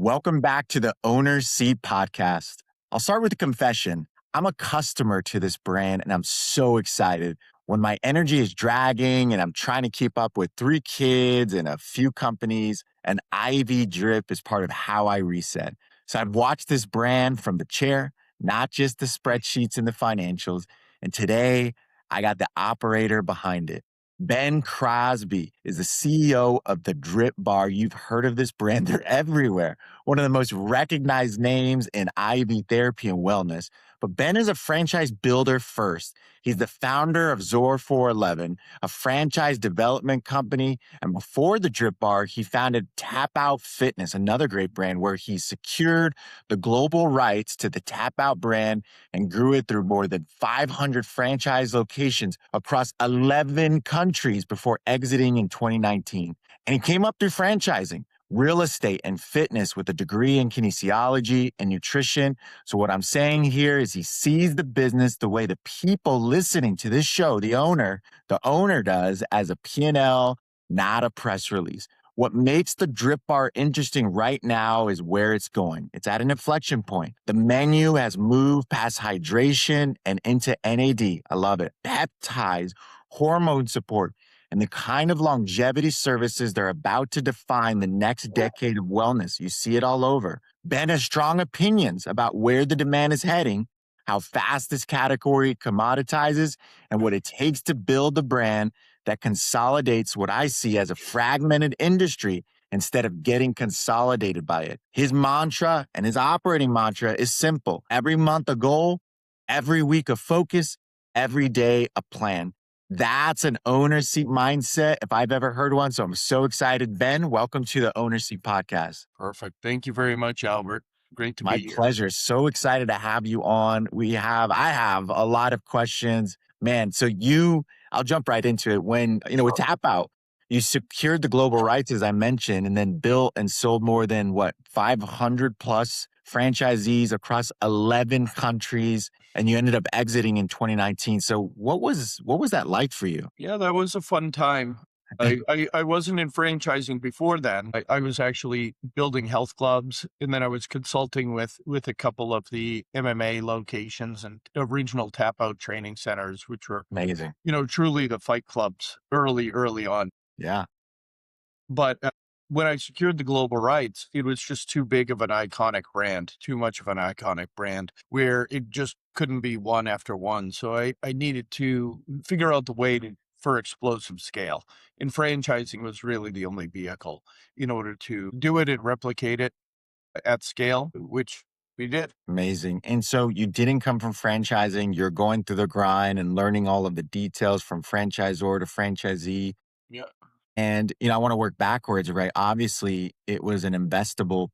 Welcome back to the Owner's Seat podcast. I'll start with a confession. I'm a customer to this brand and I'm so excited. When my energy is dragging and I'm trying to keep up with 3 kids and a few companies, an IV drip is part of how I reset. So I've watched this brand from the chair, not just the spreadsheets and the financials. And today I got the operator behind it. Ben Crosbie is the CEO of the DRIPBaR. You've heard of this brand. They're everywhere. One of the most recognized names in IV therapy and wellness. But Ben is a franchise builder first. He's the founder of Zor 411, a franchise development company. And before the DRIPBaR, he founded Tapout Fitness, another great brand where he secured the global rights to the Tapout brand and grew it through more than 500 franchise locations across 11 countries before exiting in 2019. And he came up through franchising, real estate, and fitness with a degree in kinesiology and nutrition. So what I'm saying here is he sees the business the way the people listening to this show, the owner does, as a P&L, not a press release. What makes the DRIPBaR interesting right now is where it's going. It's at an inflection point. The menu has moved past hydration and into NAD. I love it. Peptides, hormone support, and the kind of longevity services they're about to define the next decade of wellness. You see it all over. Ben has strong opinions about where the demand is heading, how fast this category commoditizes, and what it takes to build a brand that consolidates what I see as a fragmented industry instead of getting consolidated by it. His mantra and his operating mantra is simple. Every month a goal, every week a focus, every day a plan. That's an owner seat mindset if I've ever heard one. So I'm so excited. Ben, welcome to the Owner Seat podcast. Perfect. Thank you very much, Albert. Great to My be here. pleasure. So excited to have you on. I have a lot of questions, man. I'll jump right into it. When, with Tap Out, you secured the global rights, as I mentioned, and then built and sold more than 500 plus franchisees across 11 countries. And you ended up exiting in 2019. So what was that like for you? Yeah, that was a fun time. I wasn't in franchising before then. I was actually building health clubs, and then I was consulting with a couple of the MMA locations and regional tap out training centers, which were Amazing. truly the fight clubs early on. Yeah. But when I secured the global rights, it was just too big of an iconic brand, too much of an iconic brand, where it just couldn't be one after one. So I needed to figure out the way for explosive scale. And franchising was really the only vehicle in order to do it and replicate it at scale, which we did. Amazing. And so you didn't come from franchising. You're going through the grind and learning all of the details from franchisor to franchisee. Yeah. And, I want to work backwards, right? Obviously, it was an investable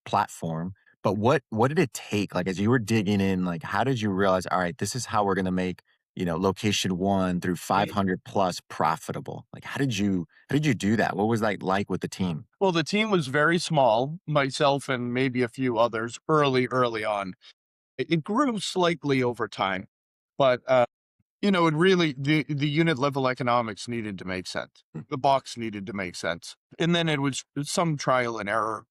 platform, but what did it take? Like, as you were digging in, like, how did you realize, all right, this is how we're going to make, location 1 through 500 plus profitable? Like, how did you do that? What was that like with the team? Well, the team was very small, myself and maybe a few others early on. It grew slightly over time, but it really, the unit level economics needed to make sense. The box needed to make sense. And then it was some trial and error,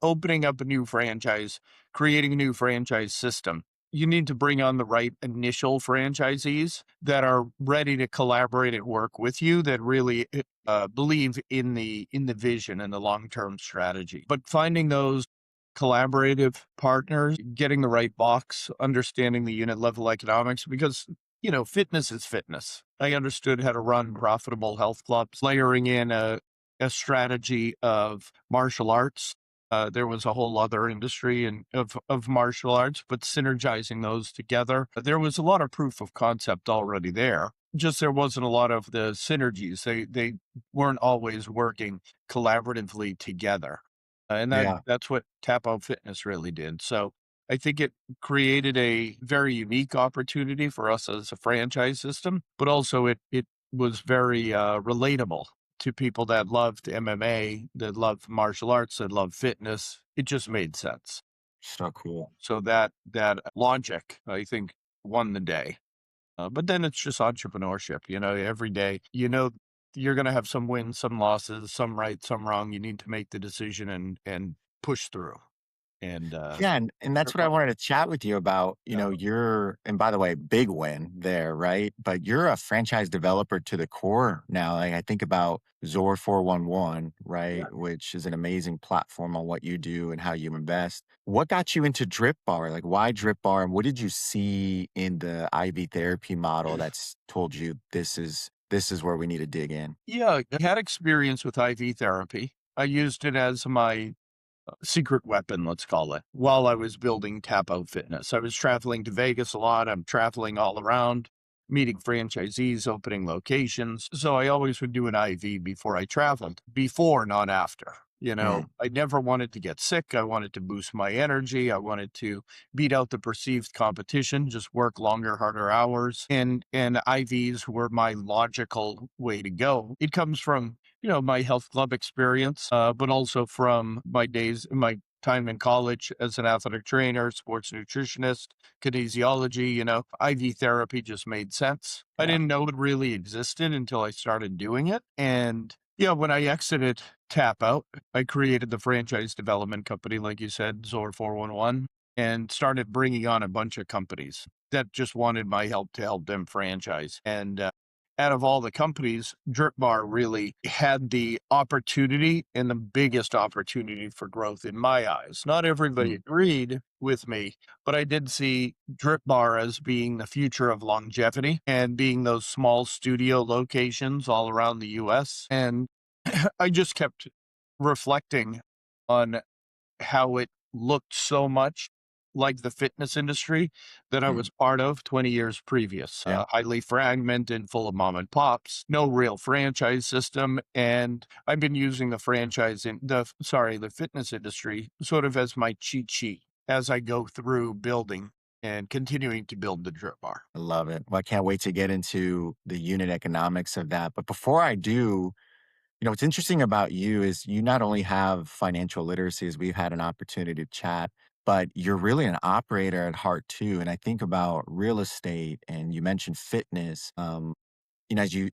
opening up a new franchise, creating a new franchise system. You need to bring on the right initial franchisees that are ready to collaborate and work with you, that really believe in the vision and the long-term strategy. But finding those collaborative partners, getting the right box, understanding the unit level economics, because fitness is fitness. I understood how to run profitable health clubs, layering in a strategy of martial arts. There was a whole other industry of martial arts, but synergizing those together. There was a lot of proof of concept already there. Just there wasn't a lot of the synergies. They weren't always working collaboratively together. And that's what Tapout Fitness really did. So I think it created a very unique opportunity for us as a franchise system, but also it was very relatable to people that loved MMA, that loved martial arts, that loved fitness. It just made sense. So cool. So that logic, I think, won the day. But then it's just entrepreneurship. Every day, you're going to have some wins, some losses, some right, some wrong. You need to make the decision and push through. And Yeah, and that's Drip what I bar. wanted to chat with you about. You Yeah. know, you're and by the way, big win there, right? But you're a franchise developer to the core now. Like I think about Zor 411, Yeah. right? Which is an amazing platform on what you do and how you invest. What got you into Drip Bar? Like why Drip Bar? And what did you see in the IV therapy model that's told you this is where we need to dig in? Yeah, I had experience with IV therapy. I used it as my secret weapon, let's call it, while I was building Tapout Fitness. I was traveling to Vegas a lot. I'm traveling all around, meeting franchisees, opening locations. So I always would do an IV before I traveled, before, not after. Mm, I never wanted to get sick. I wanted to boost my energy. I wanted to beat out the perceived competition, just work longer, harder hours. And IVs were my logical way to go. It comes from my health club experience, but also from my time in college as an athletic trainer, sports nutritionist, kinesiology, IV therapy just made sense. I yeah, didn't know it really existed until I started doing it. And yeah, when I exited Tap Out, I created the franchise development company, like you said, Zor 411, and started bringing on a bunch of companies that just wanted my help to help them franchise. And out of all the companies, DRIPBaR really had the opportunity and the biggest opportunity for growth in my eyes. Not everybody mm, agreed with me, but I did see DRIPBaR as being the future of longevity and being those small studio locations all around the US. And I just kept reflecting on how it looked so much like the fitness industry that I mm, was part of 20 years previous. yeah. Highly fragmented, full of mom and pops, no real franchise system. And I've been using the fitness industry sort of as my cheat sheet as I go through building and continuing to build the drip bar. I love it. Well, I can't wait to get into the unit economics of that. But before I do, what's interesting about you is you not only have financial literacy, as we've had an opportunity to chat, but you're really an operator at heart too. And I think about real estate and you mentioned fitness.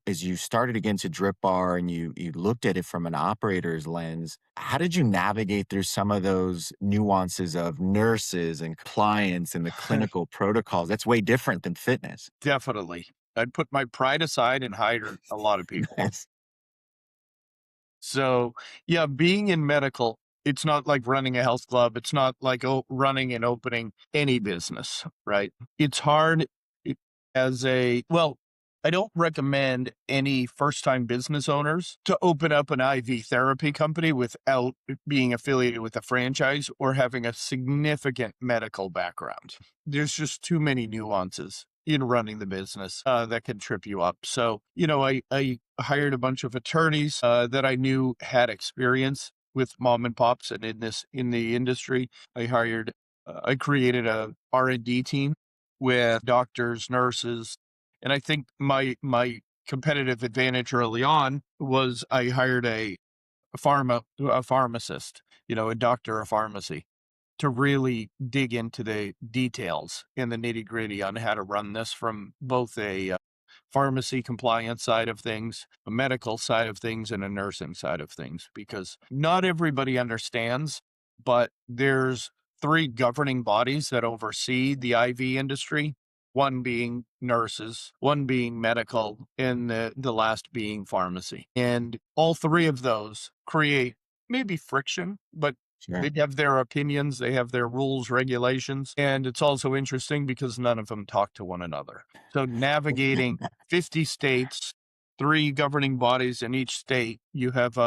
As you started against a drip bar and you looked at it from an operator's lens, how did you navigate through some of those nuances of nurses and clients and the clinical protocols? That's way different than fitness. Definitely. I'd put my pride aside and hire a lot of people. Nice. So, yeah, being in medical, it's not like running a health club. It's not like running and opening any business, right? It's hard it- well, I don't recommend any first time business owners to open up an IV therapy company without being affiliated with a franchise or having a significant medical background. There's just too many nuances in running the business that can trip you up. So, I hired a bunch of attorneys that I knew had experience with mom and pops and in the industry. I created a R&D team with doctors, nurses, and I think my competitive advantage early on was I hired a pharmacist, a doctor of pharmacy to really dig into the details and the nitty gritty on how to run this from both a pharmacy compliance side of things, a medical side of things, and a nursing side of things, because not everybody understands, but there's three governing bodies that oversee the IV industry, one being nurses, one being medical, and the last being pharmacy. And all three of those create maybe friction, but they Sure. have their opinions, they have their rules, regulations, and it's also interesting because none of them talk to one another. So navigating 50 states, three governing bodies in each state, you have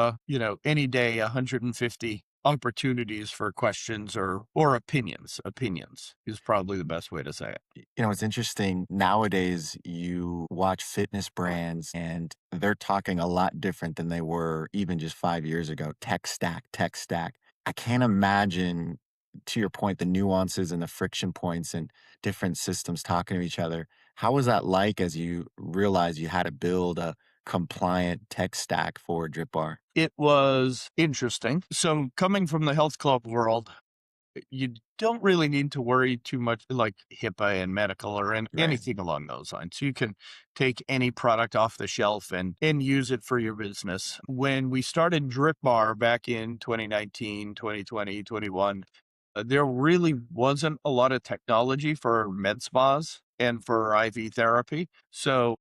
any day 150 opportunities for questions or opinions. Opinions is probably the best way to say it. It's interesting. Nowadays, you watch fitness brands and they're talking a lot different than they were even just 5 years ago. Tech stack, tech stack. I can't imagine, to your point, the nuances and the friction points and different systems talking to each other. How was that like as you realized you had to build a compliant tech stack for Drip Bar? It was interesting. So coming from the health club world, you don't really need to worry too much like HIPAA and medical or Right. anything along those lines. You can take any product off the shelf and use it for your business. When we started DRIPBaR back in 2019, 2020, 21, there really wasn't a lot of technology for med spas and for IV therapy. So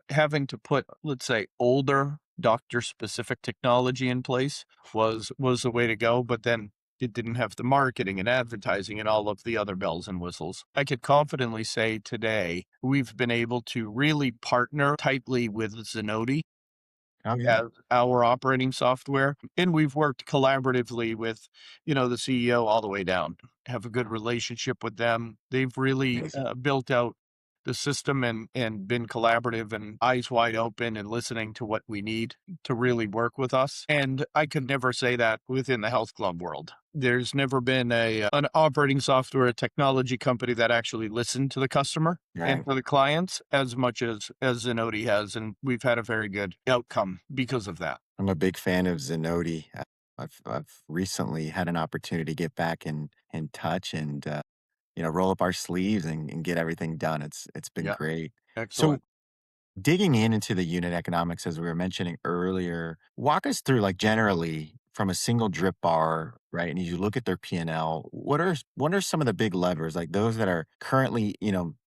having to put, let's say, older doctor specific technology in place was the way to go. But then it didn't have the marketing and advertising and all of the other bells and whistles. I could confidently say today we've been able to really partner tightly with Zenoti Oh yeah. as our operating software, and we've worked collaboratively with, the CEO all the way down. Have a good relationship with them. They've really Amazing. built out the system and been collaborative and eyes wide open and listening to what we need to really work with us. And I could never say that within the health club world. There's never been an operating software technology company that actually listened to the customer and Right. for the clients as much as Zenoti has, and we've had a very good outcome because of that. I'm a big fan of Zenoti. I've recently had an opportunity to get back in touch and roll up our sleeves and get everything done. It's been Yeah, great. So excellent. digging in into the unit economics, as we were mentioning earlier, walk us through, like, generally from a single drip bar, right? And you look at their P&L, what are some of the big levers, like those that are currently,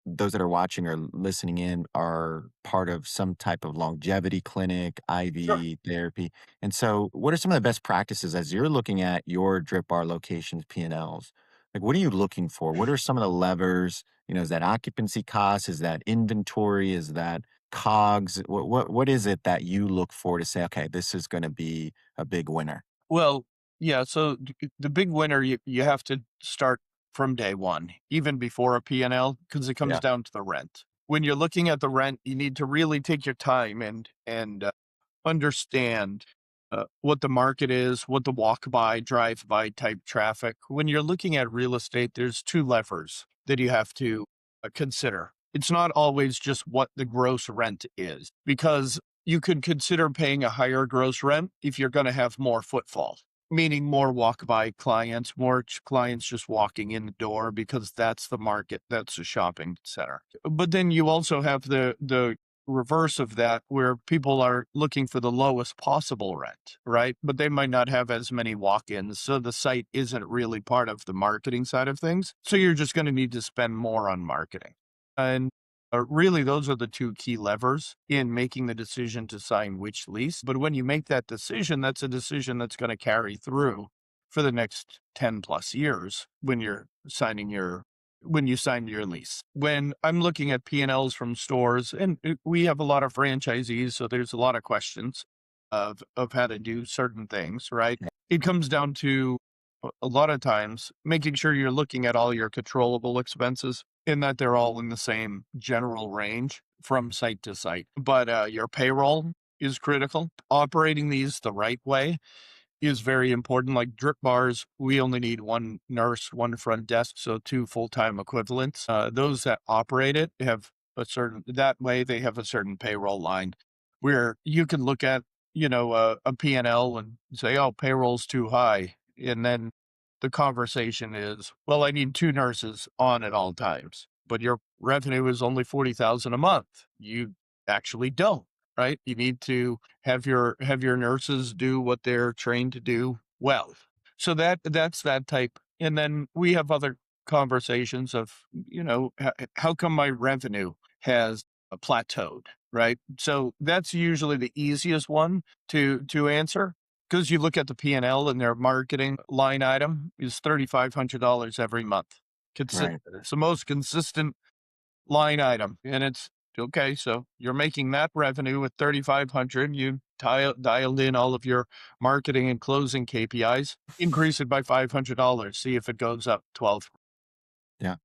those that are watching or listening in are part of some type of longevity clinic, Sure. IV therapy. And so what are some of the best practices as you're looking at your drip bar locations P&Ls? Like, what are you looking for? What are some of the levers? Is that occupancy cost? Is that inventory? Is that COGS? What is it that you look for to say, okay, this is going to be a big winner? Well, yeah, so the big winner, you have to start from day one, even before a P&L, because it comes Yeah. down to the rent. When you're looking at the rent, you need to really take your time and understand what the market is, what the walk by, drive by type traffic. When you're looking at real estate, there's two levers that you have to consider. It's not always just what the gross rent is, because you could consider paying a higher gross rent if you're going to have more footfall, meaning more walk by clients, more clients just walking in the door because that's the market, that's the shopping center. But then you also have the reverse of that where people are looking for the lowest possible rent, right? But they might not have as many walk-ins. So the site isn't really part of the marketing side of things. So you're just going to need to spend more on marketing. And really, those are the two key levers in making the decision to sign which lease. But when you make that decision, that's a decision that's going to carry through for the next 10 plus years when you sign your lease. When I'm looking at P&Ls from stores, and we have a lot of franchisees, so there's a lot of questions of how to do certain things, right? Yeah. It comes down to a lot of times making sure you're looking at all your controllable expenses and that they're all in the same general range from site to site. But your payroll is critical. Operating these the right way is very important. Like drip bars, we only need one nurse, one front desk, so two full-time equivalents. Those that operate it have that way they have a certain payroll line where you can look at, a P&L and say, oh, payroll's too high. And then the conversation is, well, I need two nurses on at all times, but your revenue is only 40,000 a month. You actually don't, right? You need to have your nurses do what they're trained to do well. So that's that type. And then we have other conversations of, how come my revenue has plateaued, right? So that's usually the easiest one to answer because you look at the P&L and their marketing line item is $3,500 every month. Right. It's the most consistent line item, and it's okay. So you're making that revenue with 3,500. You dialed in all of your marketing and closing KPIs. Increase it by $500. See if it goes up 12. Yeah.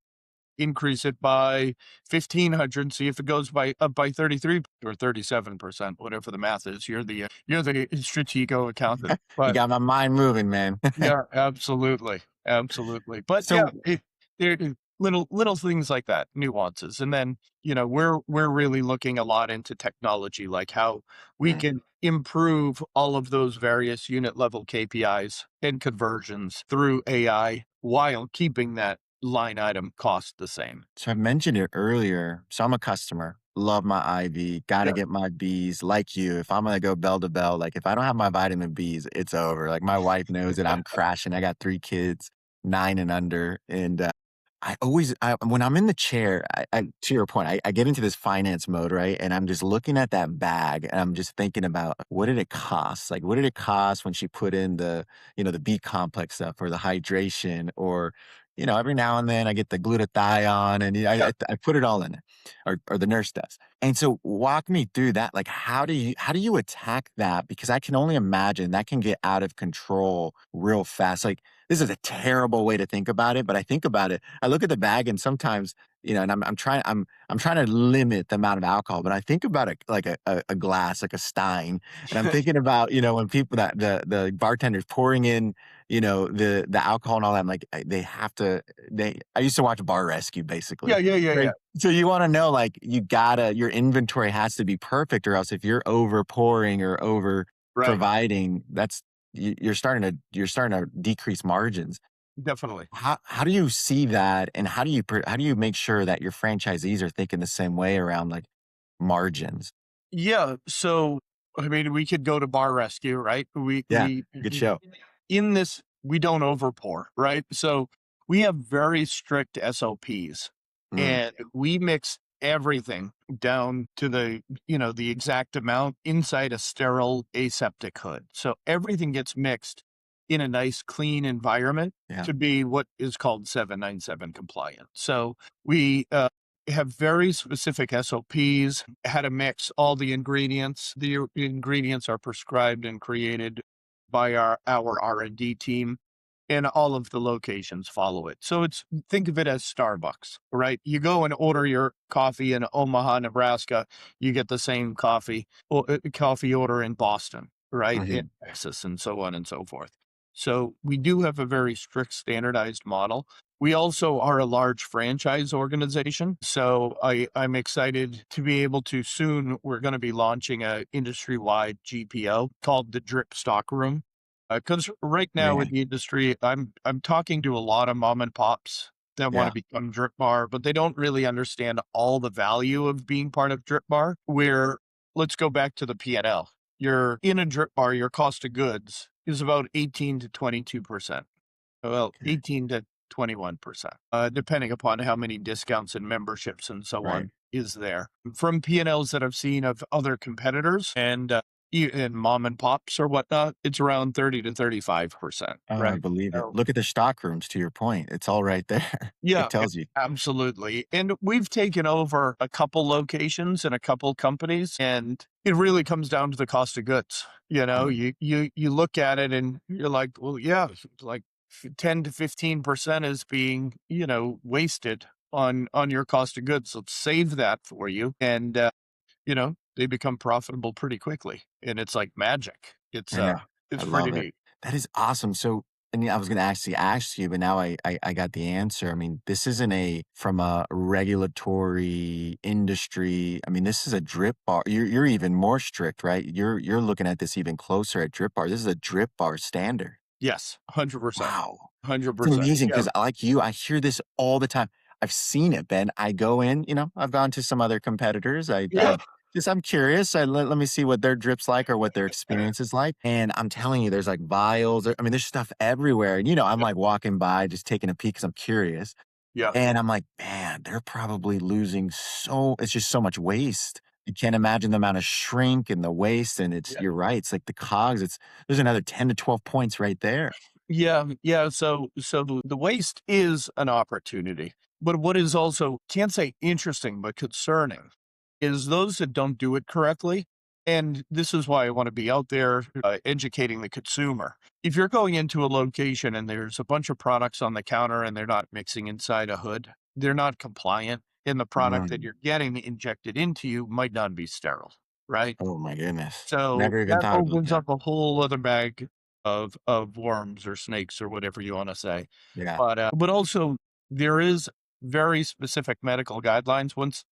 Increase it by 1,500. See if it goes up by 33 or 37%, whatever the math is. You're the stratego accountant, You but got my mind moving, man. yeah, absolutely, absolutely. But yeah, So there little things like that, nuances, and then we're really looking a lot into technology, like how we right. can improve all of those various unit level KPIs and conversions through AI while keeping that line item cost the same. So I mentioned it earlier. So I'm a customer, love my IV, gotta Yeah. get my Bs. Like you, if I'm gonna go bell to bell, like if I don't have my vitamin Bs, it's over. Like my wife knows that I'm crashing. I got 3 kids, 9 and under, and when I'm in the chair, to your point, I get into this finance mode, right? And I'm just looking at that bag, and I'm just thinking about what did it cost? Like, what did it cost when she put in the B complex stuff or the hydration, or every now and then I get the glutathione, and I put it all in it, or the nurse does. And so, walk me through that. Like, how do you attack that? Because I can only imagine that can get out of control real fast. Like, this is a terrible way to think about it, but I think about it. I look at the bag, and sometimes, and I'm trying to limit the amount of alcohol, but I think about it like a glass, like a stein, and I'm thinking about when people that the bartenders pouring in the alcohol and all that. I'm like, they have to. I used to watch Bar Rescue, basically. Yeah, yeah, yeah, Right. yeah. So you want to know, like, your inventory has to be perfect, or else if you're over pouring or over Right. providing, you're starting to decrease margins. Definitely. How do you see that, and how do you make sure that your franchisees are thinking the same way around, like, margins? Yeah. So, I mean, we could go to Bar Rescue, right? Yeah, good show. In this, we don't overpour, right? So we have very strict SOPs, Mm, and we mix everything down to the exact amount inside a sterile aseptic hood. So everything gets mixed in a nice clean environment yeah, to be what is called 797 compliant. So we have very specific SOPs, how to mix all the ingredients. The ingredients are prescribed and created by our R&D team, and all of the locations follow it. So think of it as Starbucks, right? You go and order your coffee in Omaha, Nebraska, you get the same coffee order in Boston, right? mhm, In Texas, and so on and so forth. So we do have a very strict standardized model. We also are a large franchise organization. So I'm excited to be able to soon, we're going to be launching a industry-wide GPO called the Drip Stock Room. Because right now in yeah, the industry, I'm talking to a lot of mom and pops that want to yeah, become Drip Bar, but they don't really understand all the value of being part of Drip Bar. Where let's go back to the P&L. You're in a Drip Bar, your cost of goods is about 18 to 22%. Well, okay, 18 to 21%, depending upon how many discounts and memberships and so right. on is there. From P&Ls that I've seen of other competitors and mom and pops or whatnot, it's around 30 to 35%, Oh, I right? believe it. So, Look at the stock rooms, to your point. It's all right there. It yeah, tells you. absolutely. And we've taken over a couple locations and a couple companies, and it really comes down to the cost of goods. Mm, You look at it and you're like, well, yeah, like 10 to 15% is being, wasted on your cost of goods. Let's save that for you. And they become profitable pretty quickly. And it's like magic. yeah, I It's pretty love it. neat. That is awesome. So, and yeah, I was gonna actually ask you, but now I got the answer. I mean, this isn't from a regulatory industry. I mean, this is a drip bar. You're even more strict, right? You're looking at this even closer at drip bar. This is a drip bar standard. Yes, 100%. Wow. It's 100%. amazing Yeah. because, like you, I hear this all the time. I've seen it, Ben. I go in, I've gone to some other competitors. Yeah. I'm curious. Let me see what their drip's like, or what their experience is like. And I'm telling you, there's like vials. I mean, there's stuff everywhere. And, I'm like walking by, just taking a peek because I'm curious. Yeah. And I'm like, man, they're probably losing it's just so much waste. You can't imagine the amount of shrink and the waste. And Yeah. you're right. It's like the cogs. There's another 10 to 12 points right there. Yeah, yeah. So the waste is an opportunity, but what is also can't say interesting but concerning is those that don't do it correctly. And this is why I want to be out there educating the consumer. If you're going into a location and there's a bunch of products on the counter and they're not mixing inside a hood, they're not compliant, and the product that Mm. you're getting injected into you might not be sterile, right? Oh my goodness. So Never even that thought about opens that. up a whole other bag of worms or snakes or whatever you wanna say. Yeah. But also there is very specific medical guidelines. Once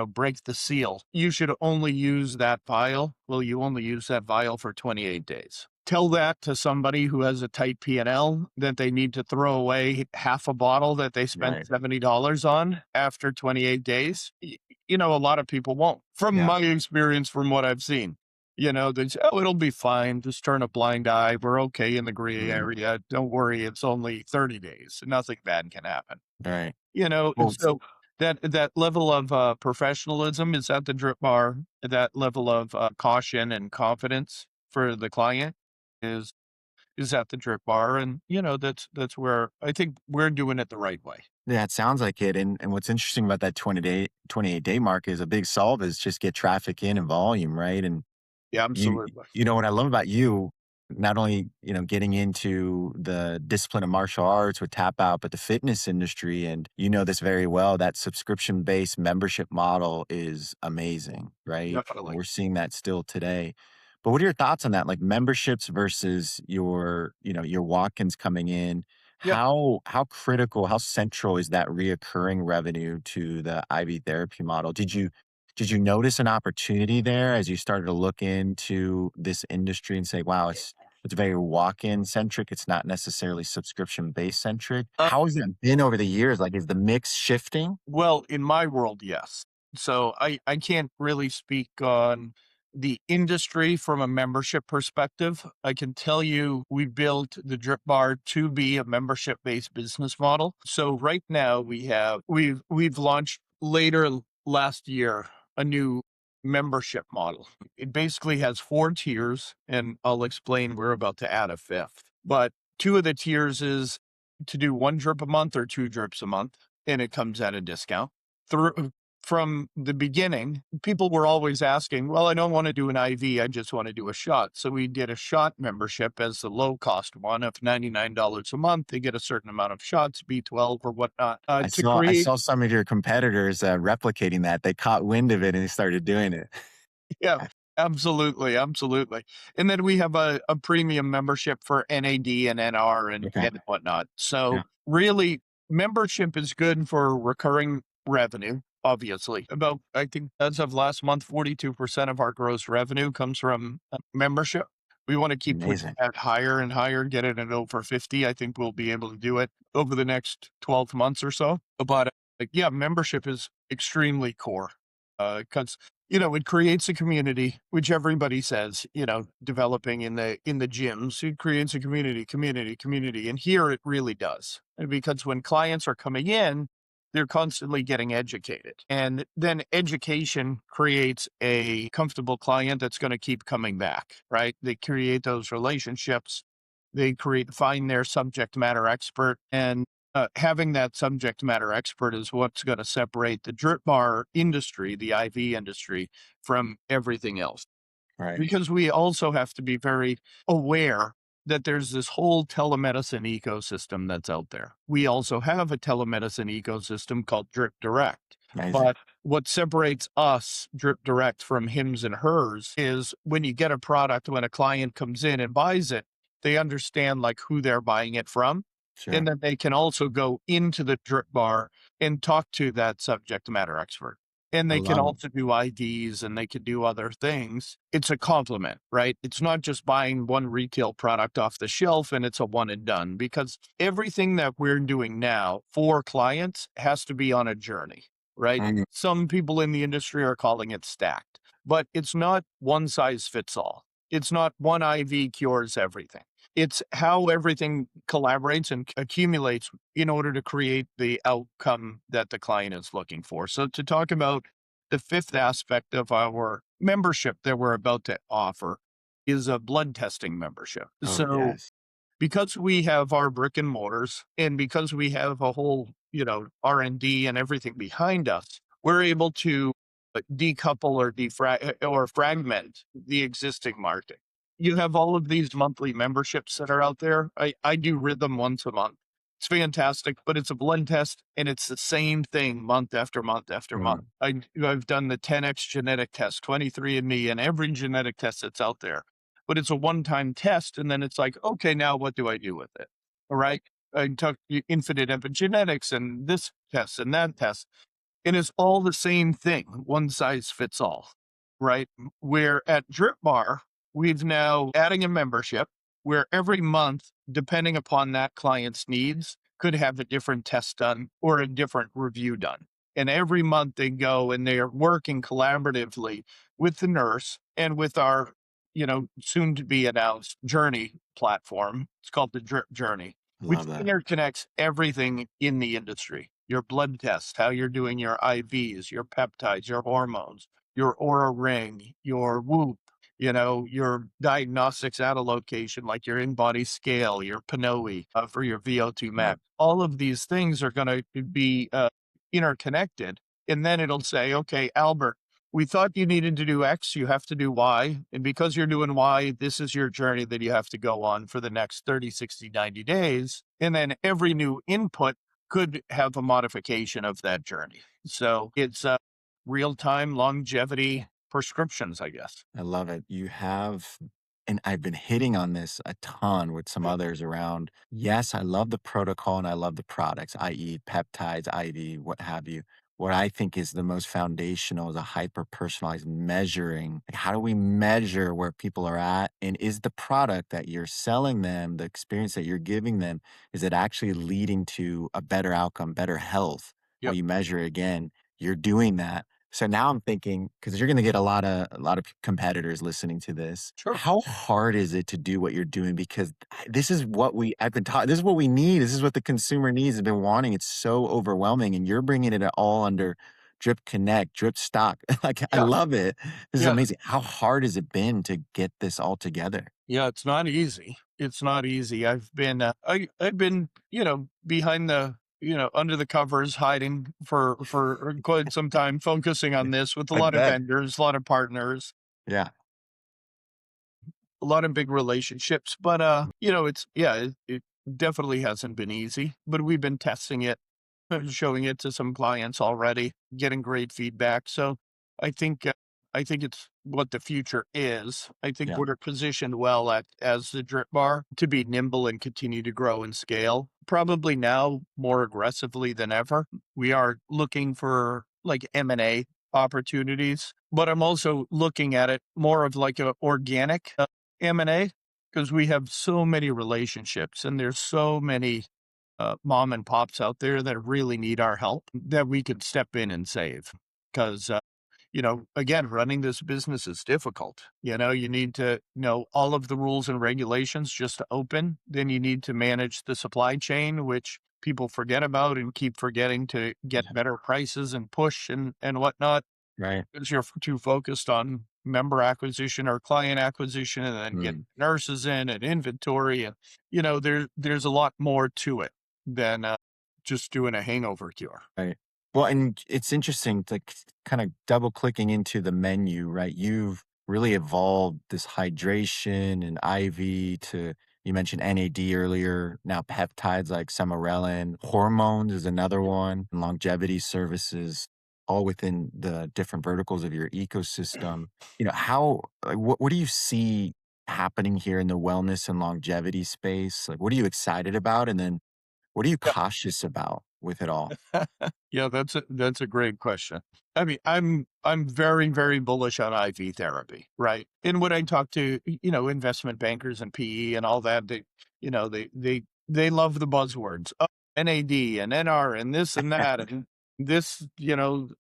break the seal, you should only use that vial. Well, you only use that vial for 28 days. Tell that to somebody who has a tight P&L that they need to throw away half a bottle that they spent Right. $70 on after 28 days. A lot of people won't. From Yeah. my experience, from what I've seen, they say, oh, it'll be fine. Just turn a blind eye. We're okay in the gray Mhm. area. Don't worry. It's only 30 days. Nothing bad can happen. Right. And Well, so that level of professionalism is at the drip bar. That level of caution and confidence for the client is is at the drip bar, and that's where I think we're doing it the right way. yeah, it sounds like it. And what's interesting about that 28 day mark is a big solve is just get traffic in and volume, right? And Yeah, you absolutely. you know what I love about you, not only, getting into the discipline of martial arts with tap out, but the fitness industry, and you know this very well, that subscription-based membership model is amazing, right? And Definitely. we're seeing that still today. But what are your thoughts on that? Like memberships versus your walk-ins coming in. Yep. How critical, how central is that reoccurring revenue to the IV therapy model? Did you notice an opportunity there as you started to look into this industry and say, wow, it's very walk-in centric. It's not necessarily subscription-based centric. Uh, How has it been over the years? Like, is the mix shifting? well, in my world, yes. So I can't really speak on the industry from a membership perspective. I can tell you we built the Drip Bar to be a membership-based business model. So right now we've launched later last year a new membership model. It basically has four tiers, and I'll explain we're about to add a fifth. But two of the tiers is to do one drip a month or two drips a month, and it comes at a discount. Through from the beginning, people were always asking, well, I don't want to do an IV, I just want to do a shot. So we did a shot membership as the low cost one of $99 a month. They get a certain amount of shots, B12 or whatnot, I to saw I create. saw some of your competitors replicating that. They caught wind of it and they started doing it. Yeah, absolutely, absolutely. And then we have a premium membership for NAD and NR Okay. and whatnot. Yeah. So really, membership is good for recurring revenue. Obviously, about I think as of last month, 42% of our gross revenue comes from membership. We want to keep pushing Amazing. that higher and higher, get it at over 50. I think we'll be able to do it over the next 12 months or so. But yeah, membership is extremely core because it creates a community, which everybody says, developing in the gyms. It creates a community. And here it really does. And because when clients are coming in, they're constantly getting educated. And then education creates a comfortable client that's going to keep coming back, right? They create those relationships. They find their subject matter expert, and having that subject matter expert is what's going to separate the drip bar industry, the IV industry, from everything else. Right. Because we also have to be very aware that there's this whole telemedicine ecosystem that's out there. We also have a telemedicine ecosystem called Drip Direct. Amazing. But what separates us, Drip Direct, from hims and hers is when you get a product, when a client comes in and buys it, they understand like who they're buying it from. And Sure. then they can also go into the drip bar and talk to that subject matter expert, and I they can love it. also do IDs and they could do other things. It's a complement, right? It's not just buying one retail product off the shelf and it's a one and done, because everything that we're doing now for clients has to be on a journey, right? Mhm. Some people in the industry are calling it stacked, but it's not one size fits all. It's not one IV cures everything. It's how everything collaborates and accumulates in order to create the outcome that the client is looking for. So, to talk about the fifth aspect of our membership that we're about to offer is a blood testing membership. Oh, So, yes. because we have our brick and mortars and because we have a whole, R&D and everything behind us, we're able to decouple or or fragment the existing market. You have all of these monthly memberships that are out there. I do Rhythm once a month. It's fantastic, but it's a blood test and it's the same thing month after month after month. Mm. I've done the 10x genetic test, 23andMe, and every genetic test that's out there, but it's a one-time test. And then it's like, okay, now what do I do with it? All right. I took infinite epigenetics and this test and that test, and it's all the same thing. One size fits all, right? Where at Drip Bar, we've now adding a membership where every month, depending upon that client's needs, could have a different test done or a different review done. And every month they go and they are working collaboratively with the nurse and with our, soon to be announced Journey platform. It's called the Drip Journey, I which love that. interconnects everything in the industry. Your blood tests, how you're doing your IVs, your peptides, your hormones, your Aura Ring, your Whoop, your diagnostics at a location like your in-body scale, your PNOE for your VO2 Right. max. All of these things are going to be interconnected. And then it'll say, okay, Albert, we thought you needed to do X, you have to do Y. And because you're doing Y, this is your journey that you have to go on for the next 30, 60, 90 days. And then every new input could have a modification of that journey. So it's real time longevity prescriptions, I guess. I love it. You have, and I've been hitting on this a ton with some others around. Yes, I love the protocol and I love the products, i.e., peptides, IV, what have you. What I think is the most foundational is a hyper personalized measuring. Like, how do we measure where people are at? And is the product that you're selling them, the experience that you're giving them, is it actually leading to a better outcome, better health? When Yep. you measure again, you're doing that. So now I'm thinking, because you're going to get a lot of competitors listening to this. Sure. How hard is it to do what you're doing? Because this is what I've been taught. This is what we need. This is what the consumer needs. Has been wanting. It's so overwhelming, and you're bringing it all under Drip Connect, Drip Stock. Like I Yeah. love it. This is Yeah. amazing. How hard has it been to get this all together? Yeah, it's not easy. It's not easy. I've been, behind the, under the covers, hiding for quite some time, focusing on this with a I lot of bet. vendors, a lot of partners, Yeah. a lot of big relationships. But it definitely hasn't been easy. But we've been testing it, showing it to some clients already, getting great feedback. So I think uh, I think it's what the future is. I think Yeah. we're positioned well at as the drip bar to be nimble and continue to grow and scale. Probably now more aggressively than ever. We are looking for like M&A opportunities, but I'm also looking at it more of like a organic M&A because we have so many relationships and there's so many mom and pops out there that really need our help that we could step in and save. Because, again, running this business is difficult. You need to know all of the rules and regulations just to open. Then you need to manage the supply chain, which people forget about and keep forgetting to get Yeah. better prices and push and whatnot Right. because you're too focused on member acquisition or client acquisition and then get Mm. nurses in and inventory. And, there's a lot more to it than just doing a hangover cure. Right. Well, and it's interesting to kind of double clicking into the menu, right? You've really evolved this hydration and IV to, you mentioned NAD earlier, now peptides like Semarelin, hormones is another one, and longevity services, all within the different verticals of your ecosystem. Like, what do you see happening here in the wellness and longevity space? Like, what are you excited about? And then what are you cautious about with it all? Yeah, that's a great question. I mean, I'm very, very bullish on IV therapy, right? And when I talk to, investment bankers and PE and all that, they love the buzzwords, NAD and NR and this and that and this,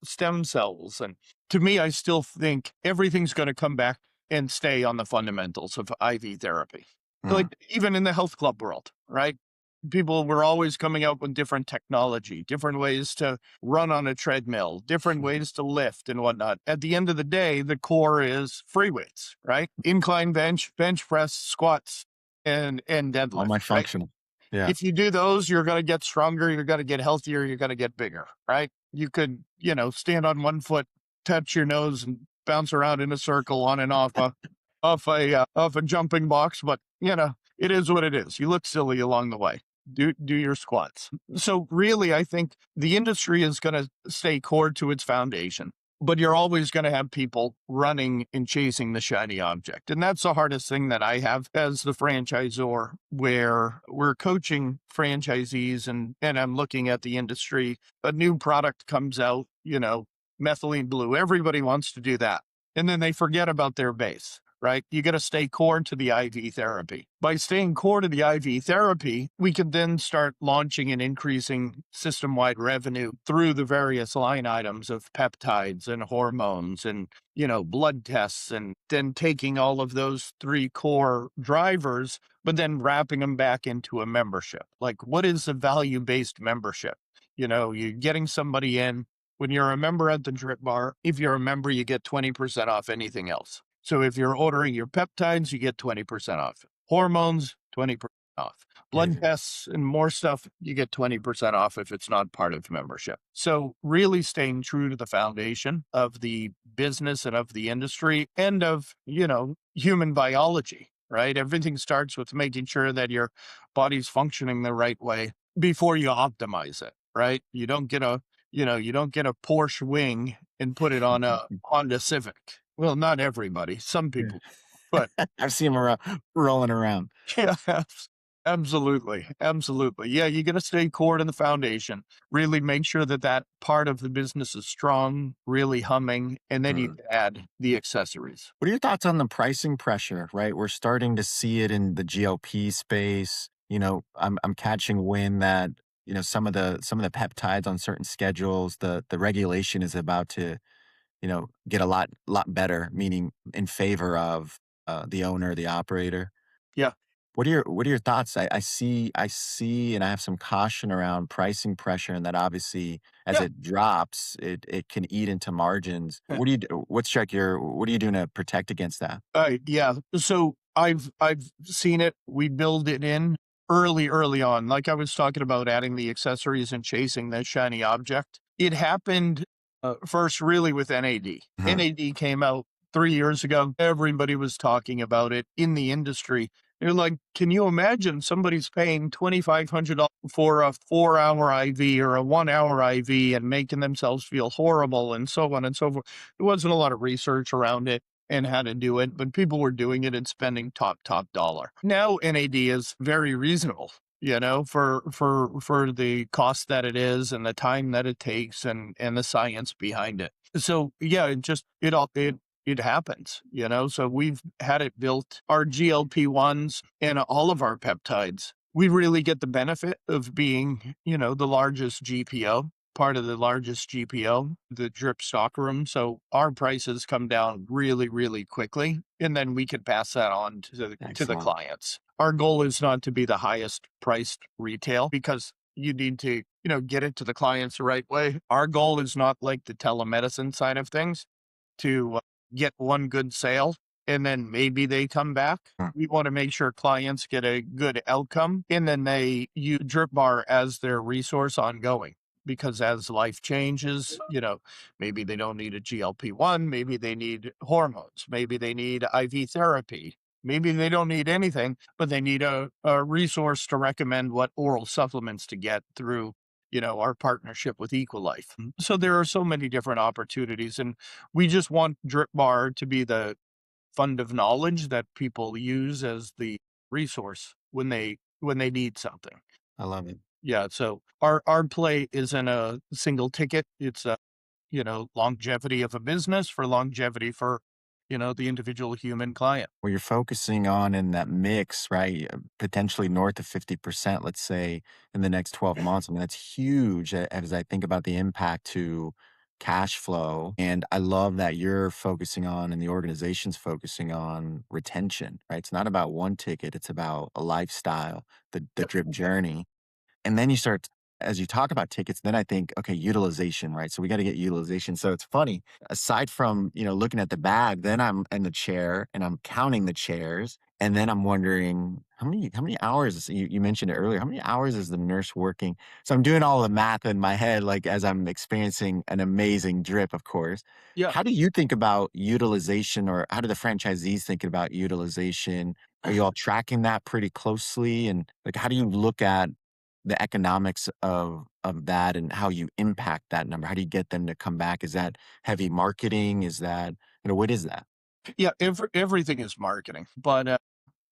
stem cells. And to me, I still think everything's going to come back and stay on the fundamentals of IV therapy. Mm, Like even in the health club world, right? People were always coming out with different technology, different ways to run on a treadmill, different ways to lift and whatnot. At the end of the day, the core is free weights, right? Incline bench press, squats, and all deadlift, my right? functional. Yeah. If you do those, you're going to get stronger, you're going to get healthier, you're going to get bigger, right? You could, stand on one foot, touch your nose, and bounce around in a circle on and off a jumping box, but it is what it is. You look silly along the way. Do your squats. So really, I think the industry is going to stay core to its foundation, but you're always going to have people running and chasing the shiny object. And that's the hardest thing that I have as the franchisor, where we're coaching franchisees and I'm looking at the industry. A new product comes out, methylene blue. Everybody wants to do that. And then they forget about their base, right? You got to stay core to the IV therapy. By staying core to the IV therapy, we can then start launching and increasing system-wide revenue through the various line items of peptides and hormones and, blood tests, and then taking all of those three core drivers, but then wrapping them back into a membership. Like, what is a value-based membership? You're getting somebody in. When you're a member at the DRIPBaR, if you're a member, you get 20% off anything else. So if you're ordering your peptides, you get 20% off. Hormones, 20% off. Blood Amazing. tests and more stuff, you get 20% off if it's not part of membership. So really staying true to the foundation of the business and of the industry and of, human biology, right? Everything starts with making sure that your body's functioning the right way before you optimize it, right? You don't get a Porsche wing and put it on a Honda Civic. Well, not everybody, some Yeah. people, but I've seen them rolling around. yeah, absolutely, absolutely. Yeah, you got to stay core to the foundation. Really make sure that that part of the business is strong, really humming, and then you Mm. can add the accessories. What are your thoughts on the pricing pressure, right? We're starting to see it in the GLP space. I'm catching wind that, some of the peptides on certain schedules, the regulation is about to, get a lot better, meaning in favor of the owner, the operator. Yeah. What are your thoughts? I see, and I have some caution around pricing pressure, and that obviously as Yeah. it drops, it can eat into margins. What are you doing to protect against that? Yeah. So I've seen it. We build it in early on. Like I was talking about adding the accessories and chasing the shiny object. It happened first really with NAD. Mhm. NAD came out 3 years ago. Everybody was talking about it in the industry. They're like, can you imagine somebody's paying $2,500 for a 4-hour IV or a 1-hour IV and making themselves feel horrible and so on and so forth. There wasn't a lot of research around it and how to do it, but people were doing it and spending top dollar. Now NAD is very reasonable, for the cost that it is and the time that it takes and the science behind it. So yeah, it happens, So we've had it built. Our GLP-1s and all of our peptides, we really get the benefit of being, the largest GPO, part of the largest GPO, the drip stockroom. So our prices come down really, really quickly, and then we can pass that on to the Excellent. clients. Our goal is not to be the highest priced retail because you need to, get it to the clients the right way. Our goal is not like the telemedicine side of things to get one good sale and then maybe they come back. Mm. We want to make sure clients get a good outcome and then they use DripBaR as their resource ongoing. Because as life changes, maybe they don't need a GLP-1, maybe they need hormones, maybe they need IV therapy, maybe they don't need anything, but they need a resource to recommend what oral supplements to get through, our partnership with Equilife. So there are so many different opportunities, and we just want DripBaR to be the fund of knowledge that people use as the resource when they need something. I love it. Yeah, so our play isn't a single ticket. It's a, longevity of a business for longevity for, the individual human client. Where you're focusing on in that mix, right? Potentially north of 50%, let's say, in the next 12 months. I mean, that's huge as I think about the impact to cash flow. And I love that you're focusing on and the organization's focusing on retention, right? It's not about one ticket, it's about a lifestyle, the Yep. drip journey. And then you start, as you talk about tickets, then I think, okay, utilization, right? So we got to get utilization. So it's funny, aside from, looking at the bag, then I'm in the chair and I'm counting the chairs. And then I'm wondering how many hours, you mentioned it earlier, how many hours is the nurse working? So I'm doing all the math in my head, like as I'm experiencing an amazing drip, of course. Yeah. How do you think about utilization, or how do the franchisees think about utilization? Are you all tracking that pretty closely? And like, how do you look at the economics of that and how you impact that number? How do you get them to come back? Is that heavy marketing? Is that, what is that? Yeah, everything is marketing, but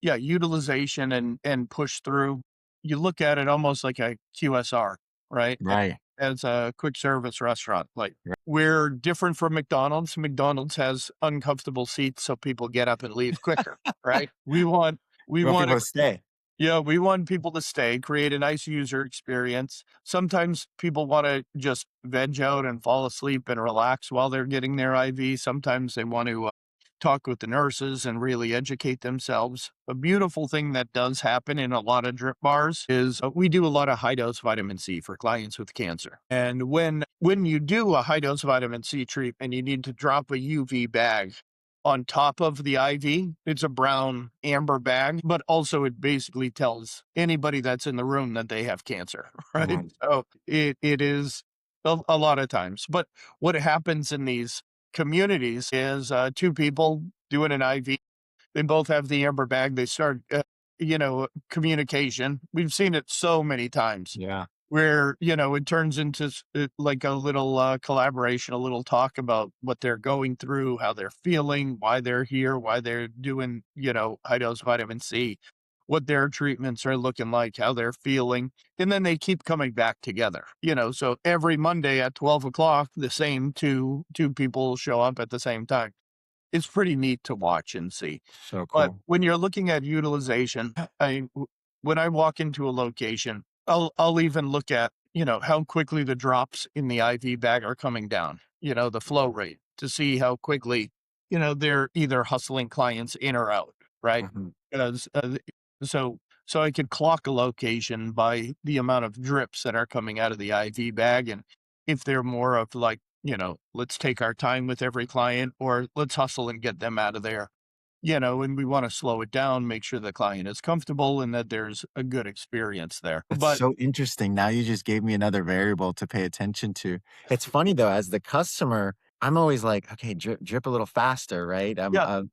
yeah, utilization and push through. You look at it almost like a QSR, right? Right. as a quick service restaurant. Like, Right. we're different from McDonald's. McDonald's has uncomfortable seats so people get up and leave quicker, right? We You want want people to to stay. yeah, we want people to stay, create a nice user experience. Sometimes people want to just veg out and fall asleep and relax while they're getting their IV. Sometimes they want to talk with the nurses and really educate themselves. A beautiful thing that does happen in a lot of drip bars is we do a lot of high dose vitamin C for clients with cancer. And when you do a high dose vitamin C treatment, you need to drop a UV bag on top of the IV. It's a brown amber bag, but also it basically tells anybody that's in the room that they have cancer, right? Mhm. So it is a lot of times. But what happens in these communities is two people doing an IV. They both have the amber bag. They start, communication. We've seen it so many times Yeah. where, it turns into like a little collaboration, a little talk about what they're going through, how they're feeling, why they're here, why they're doing, high dose vitamin C, what their treatments are looking like, how they're feeling. And then they keep coming back together, so every Monday at 12 o'clock, the same two people show up at the same time. It's pretty neat to watch and see. So But cool. when you're looking at utilization, when I walk into a location, I'll even look at, how quickly the drops in the IV bag are coming down, the flow rate to see how quickly, they're either hustling clients in or out, right? Mhm. Because so so I could clock a location by the amount of drips that are coming out of the IV bag, and if they're more of like, let's take our time with every client, or let's hustle and get them out of there, and we want to slow it down, make sure the client is comfortable and that there's a good experience there. That's But so interesting. Now you just gave me another variable to pay attention to. It's funny though, as the customer, I'm always like, okay, drip, drip a little faster, right? yeah,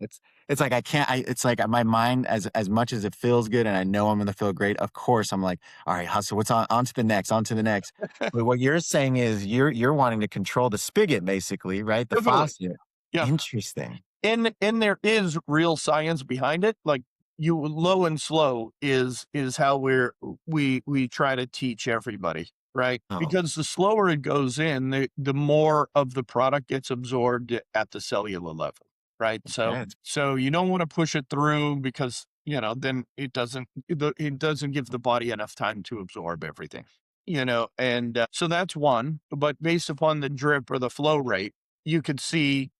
It's like I can't. It's like my mind, as much as it feels good, and I know I'm gonna feel great. Of course, I'm like, all right, hustle. What's on to the next, on to the next. But what you're saying is you're wanting to control the spigot, basically, right? The definitely. faucet. Yeah. Interesting. And there is real science behind it. Like, you low and slow is how we try to teach everybody, right? Oh, Because the slower it goes in, the more of the product gets absorbed at the cellular level, right? So okay. so you don't want to push it through because, then it doesn't give the body enough time to absorb everything. And so that's one. But based upon the drip or the flow rate, you could see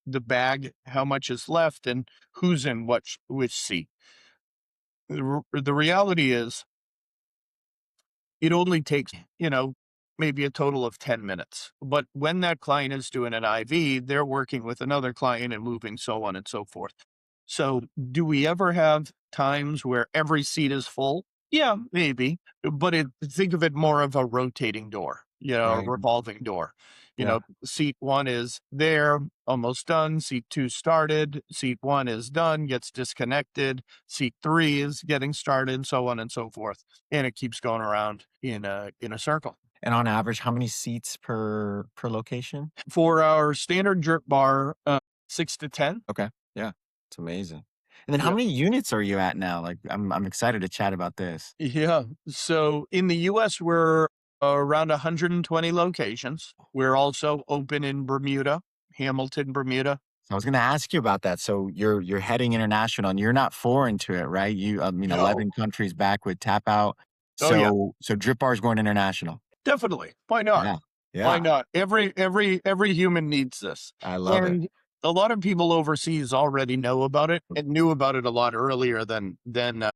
the bag, how much is left, and who's in which seat. The reality is, it only takes, maybe a total of 10 minutes. But when that client is doing an IV, they're working with another client and moving so on and so forth. So, do we ever have times where every seat is full? Yeah, maybe. But think of it more of a rotating door, a Right. revolving door. Yeah. Seat one is there, almost done. Seat two started. Seat one is done, gets disconnected. Seat three is getting started, so on and so forth, and it keeps going around in a circle. And on average, how many seats per location? For our standard drip bar, 6 to 10. Okay. Yeah. It's amazing. And then how Yeah. many units are you at now? Like I'm excited to chat about this. Yeah. So in the US, we're around 120 locations. We're also open in Bermuda, Hamilton, Bermuda. So I was gonna ask you about that. So you're heading international and you're not foreign to it, right? 11 No. countries back with Tapout. Oh yeah, So Drip Bar is going international. definitely. Why not? Yeah. Why Yeah. not? Every human needs this. I love it. And a lot of people overseas already know about it and knew about it a lot earlier than the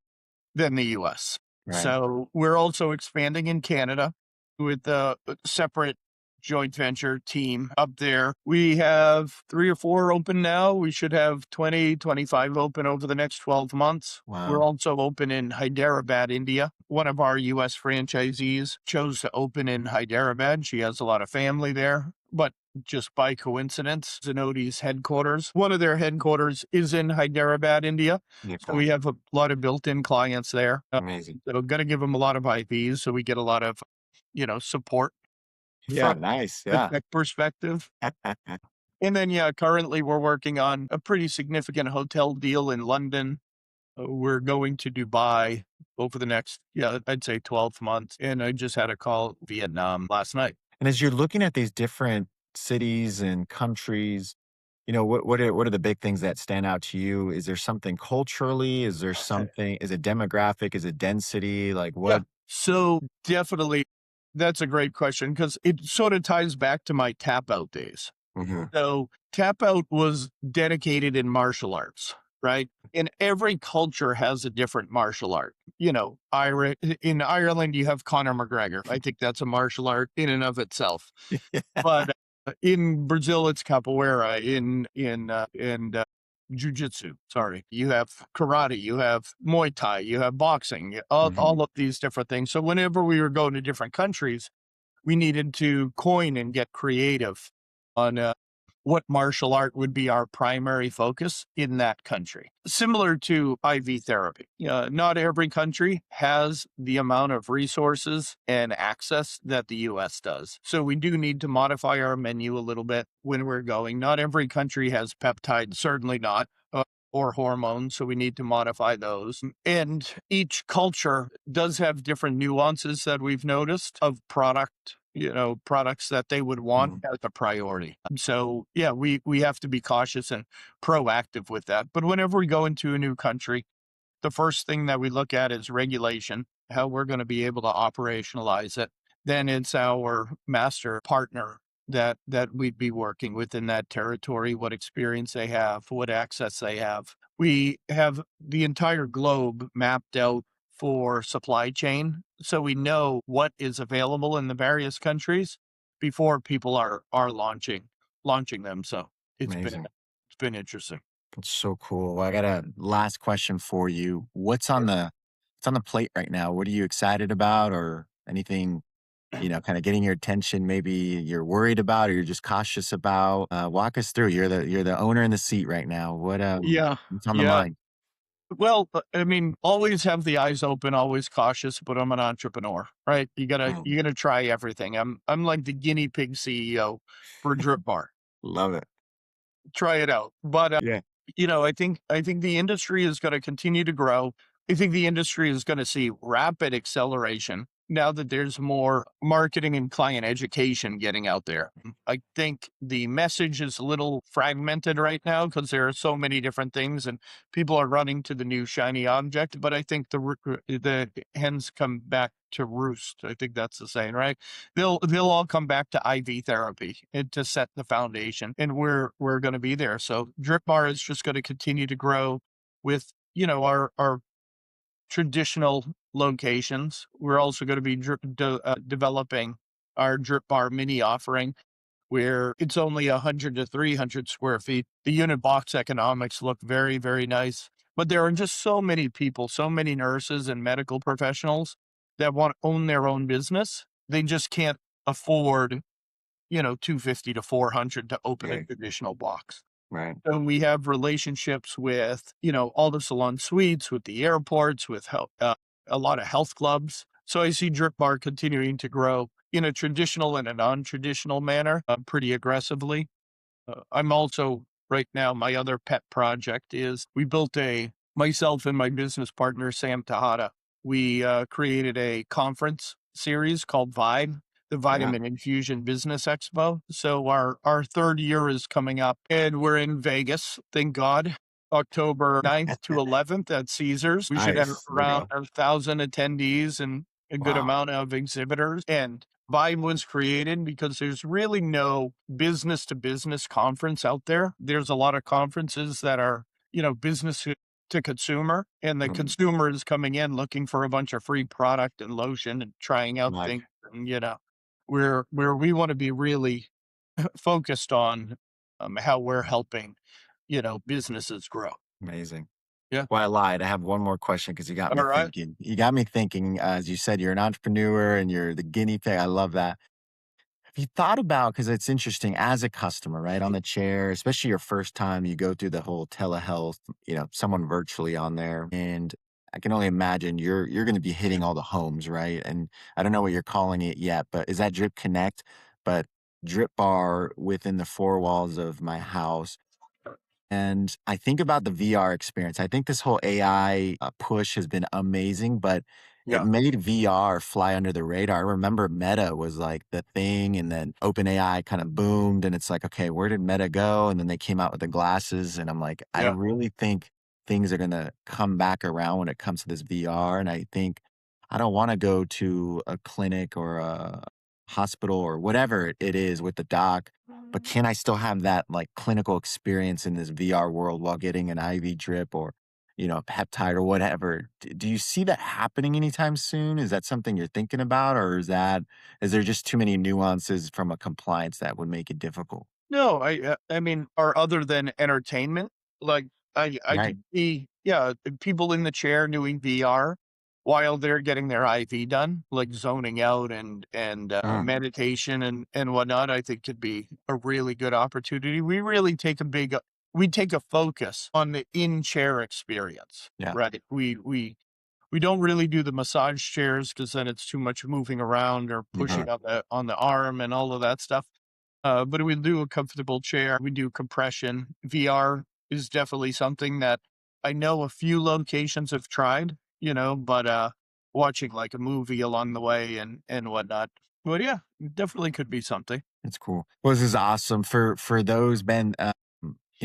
US. Right. So we're also expanding in Canada with a separate joint venture team up there. We have 3 or 4 open now. We should have 20, 25 open over the next 12 months. We're Wow. also open in Hyderabad, India. One of our US franchisees chose to open in Hyderabad. She has a lot of family there, but just by coincidence, Zenodi's headquarters, one of their headquarters is in Hyderabad, India. So Okay. we have a lot of built-in clients there. Amazing. So going to give them a lot of IVs, so we get a lot of, support Yeah, from nice. the Yeah. tech perspective. And then, yeah, currently we're working on a pretty significant hotel deal in London. We're going to Dubai over the next, yeah, I'd say 12 months. And I just had a call Vietnam last night. And as you're looking at these different cities and countries, what are the big things that stand out to you? Is there something culturally? Is there something? Is it demographic? Is it density? Like Yeah. what? So definitely, that's a great question because it sort of ties back to my tap out days. Mhm. So tap out was dedicated in martial arts, right? And every culture has a different martial art. In Ireland, you have Conor McGregor. I think that's a martial art in and of itself. But in Brazil, it's capoeira. In jujitsu. Sorry, you have karate, you have Muay Thai, you have boxing, Mhm. all of these different things. So whenever we were going to different countries, we needed to coin and get creative on what martial art would be our primary focus in that country. Similar to IV therapy. Not every country has the amount of resources and access that the US does. So we do need to modify our menu a little bit when we're going. Not every country has peptides, certainly not. Or hormones, so we need to modify those. And each culture does have different nuances that we've noticed of products that they would want Mhm. as a priority. So yeah, we have to be cautious and proactive with that. But whenever we go into a new country, the first thing that we look at is regulation, how we're going to be able to operationalize it. Then it's our master partner that we'd be working with in that territory, what experience they have, what access they have. We have the entire globe mapped out for supply chain, so we know what is available in the various countries before people are launching them. So it's been Amazing. it's been interesting. That's so cool. Well, I got a last question for you. What's on the plate right now? What are you excited about or anything, kind of getting your attention, maybe you're worried about or you're just cautious about? Walk us through. You're the owner in the seat right now. Yeah, What's on the yeah. mind? Well, I mean, always have the eyes open, always cautious, but I'm an entrepreneur, right? You gotta Mm, you gotta try everything. I'm like the guinea pig CEO for DRIPBaR. love it. Try it out. But Yeah. I think the industry is gonna continue to grow. I think the industry is gonna see rapid acceleration now that there's more marketing and client education getting out there. I think the message is a little fragmented right now because there are so many different things and people are running to the new shiny object. But I think the hens come back to roost. I think that's the saying, right? They'll all come back to IV therapy and to set the foundation, and we're going to be there. So Drip Bar is just going to continue to grow with our traditional locations. We're also going to be developing our Drip Bar mini offering where it's only 100 to 300 square feet. The unit box economics look very, very nice. But there are just so many people, so many nurses and medical professionals that want to own their own business. They just can't afford, 250 to 400 to open a Yeah. traditional box. Right. So we have relationships with, all the salon suites, with the airports, with a lot of health clubs. So I see Drip Bar continuing to grow in a traditional and a non-traditional manner, pretty aggressively. I'm also right now, my other pet project is myself and my business partner, Sam Tahada. We created a conference series called Vibe, the Yeah. Vitamin Infusion Business Expo. So our third year is coming up and we're in Vegas, thank God. October 9th to 11th at Caesars. We should have Nice. There you around go. 1,000 attendees and a good Wow. amount of exhibitors. And Vibe was created because there's really no business to business conference out there. There's a lot of conferences that are, business to consumer, and the Mm, consumer is coming in looking for a bunch of free product and lotion and trying out like, things. And, where we want to be really focused on how we're helping, businesses grow. amazing. Yeah. Well, I lied. I have one more question because you got me All right. thinking. You got me thinking, as you said, you're an entrepreneur and you're the guinea pig. I love that. Have you thought about, because it's interesting as a customer, right, on the chair, especially your first time, you go through the whole telehealth, someone virtually on there. And I can only imagine you're going to be hitting all the homes, right? And I don't know what you're calling it yet, but is that Drip Connect? But Drip Bar within the four walls of my house. And I think about the VR experience. I think this whole AI push has been amazing, but it Yeah, made VR fly under the radar. I remember Meta was like the thing, and then OpenAI kind of boomed, and it's like, okay, where did Meta go? And then they came out with the glasses, and I'm like, I yeah, really think things are going to come back around when it comes to this VR. And I think I don't want to go to a clinic or a hospital or whatever it is with the doc, but can I still have that like clinical experience in this VR world while getting an IV drip or, a peptide or whatever? Do you see that happening anytime soon? Is that something you're thinking about, or is there just too many nuances from a compliance that would make it difficult? No, I mean, or other than entertainment, like I Right. could see, yeah, people in the chair doing VR while they're getting their IV done, like zoning out and Mm, meditation and whatnot. I think could be a really good opportunity. We take a focus on the in chair experience, yeah. right? We don't really do the massage chairs because then it's too much moving around or Mhm. pushing on the arm and all of that stuff. But we do a comfortable chair. We do compression. VR is definitely something that I know a few locations have tried, but watching like a movie along the way and whatnot. But yeah, it definitely could be something. That's cool. Well, this is awesome for those, Ben.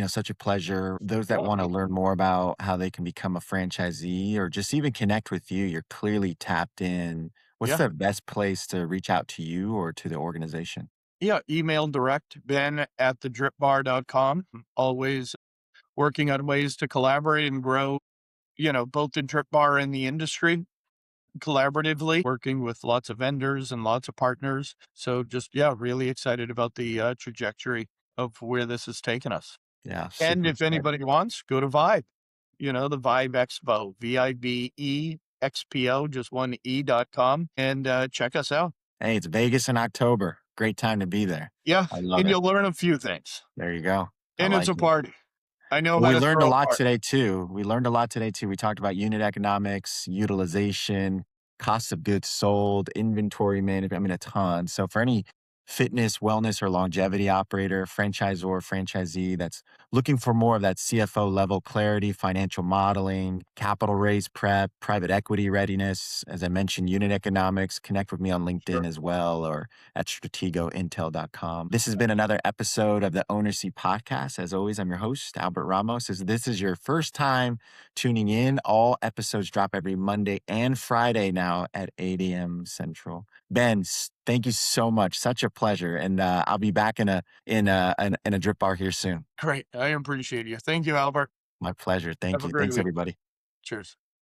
Such a pleasure. Those that want to learn more about how they can become a franchisee or just even connect with you, you're clearly tapped in. What's Yeah. the best place to reach out to you or to the organization? Yeah. Email direct Ben at the dripbar.com. Always working on ways to collaborate and grow, both the drip bar and the industry collaboratively, working with lots of vendors and lots of partners. So just, yeah, really excited about the trajectory of where this has taken us. Yeah, And super if excited. anybody wants, go to Vibe, the Vibe Expo, VIBEXPO, just one E.com, and check us out. Hey, it's Vegas in October. Great time to be there. Yeah. I love And it. you'll learn a few things. There you go. I And it's like a it. party. I know Well, how we to learned a throw a lot party. today too. We learned a lot today too. We talked about unit economics, utilization, cost of goods sold, inventory management. I mean, a ton. So for any fitness, wellness, or longevity operator, franchisor, franchisee that's looking for more of that CFO level clarity, financial modeling, capital raise prep, private equity readiness, as I mentioned, unit economics, connect with me on LinkedIn Sure. as well or at strategointel.com. This has been another episode of the Owner Seat Podcast. As always, I'm your host, Albert Ramos. If this is your first time tuning in, all episodes drop every Monday and Friday now at 8 a.m. Central. Ben, thank you so much. Such a pleasure, and I'll be back in a drip bar here soon. Great. I appreciate you. Thank you, Albert. My pleasure. Thank Have a you. great Thanks, week. everybody. Cheers.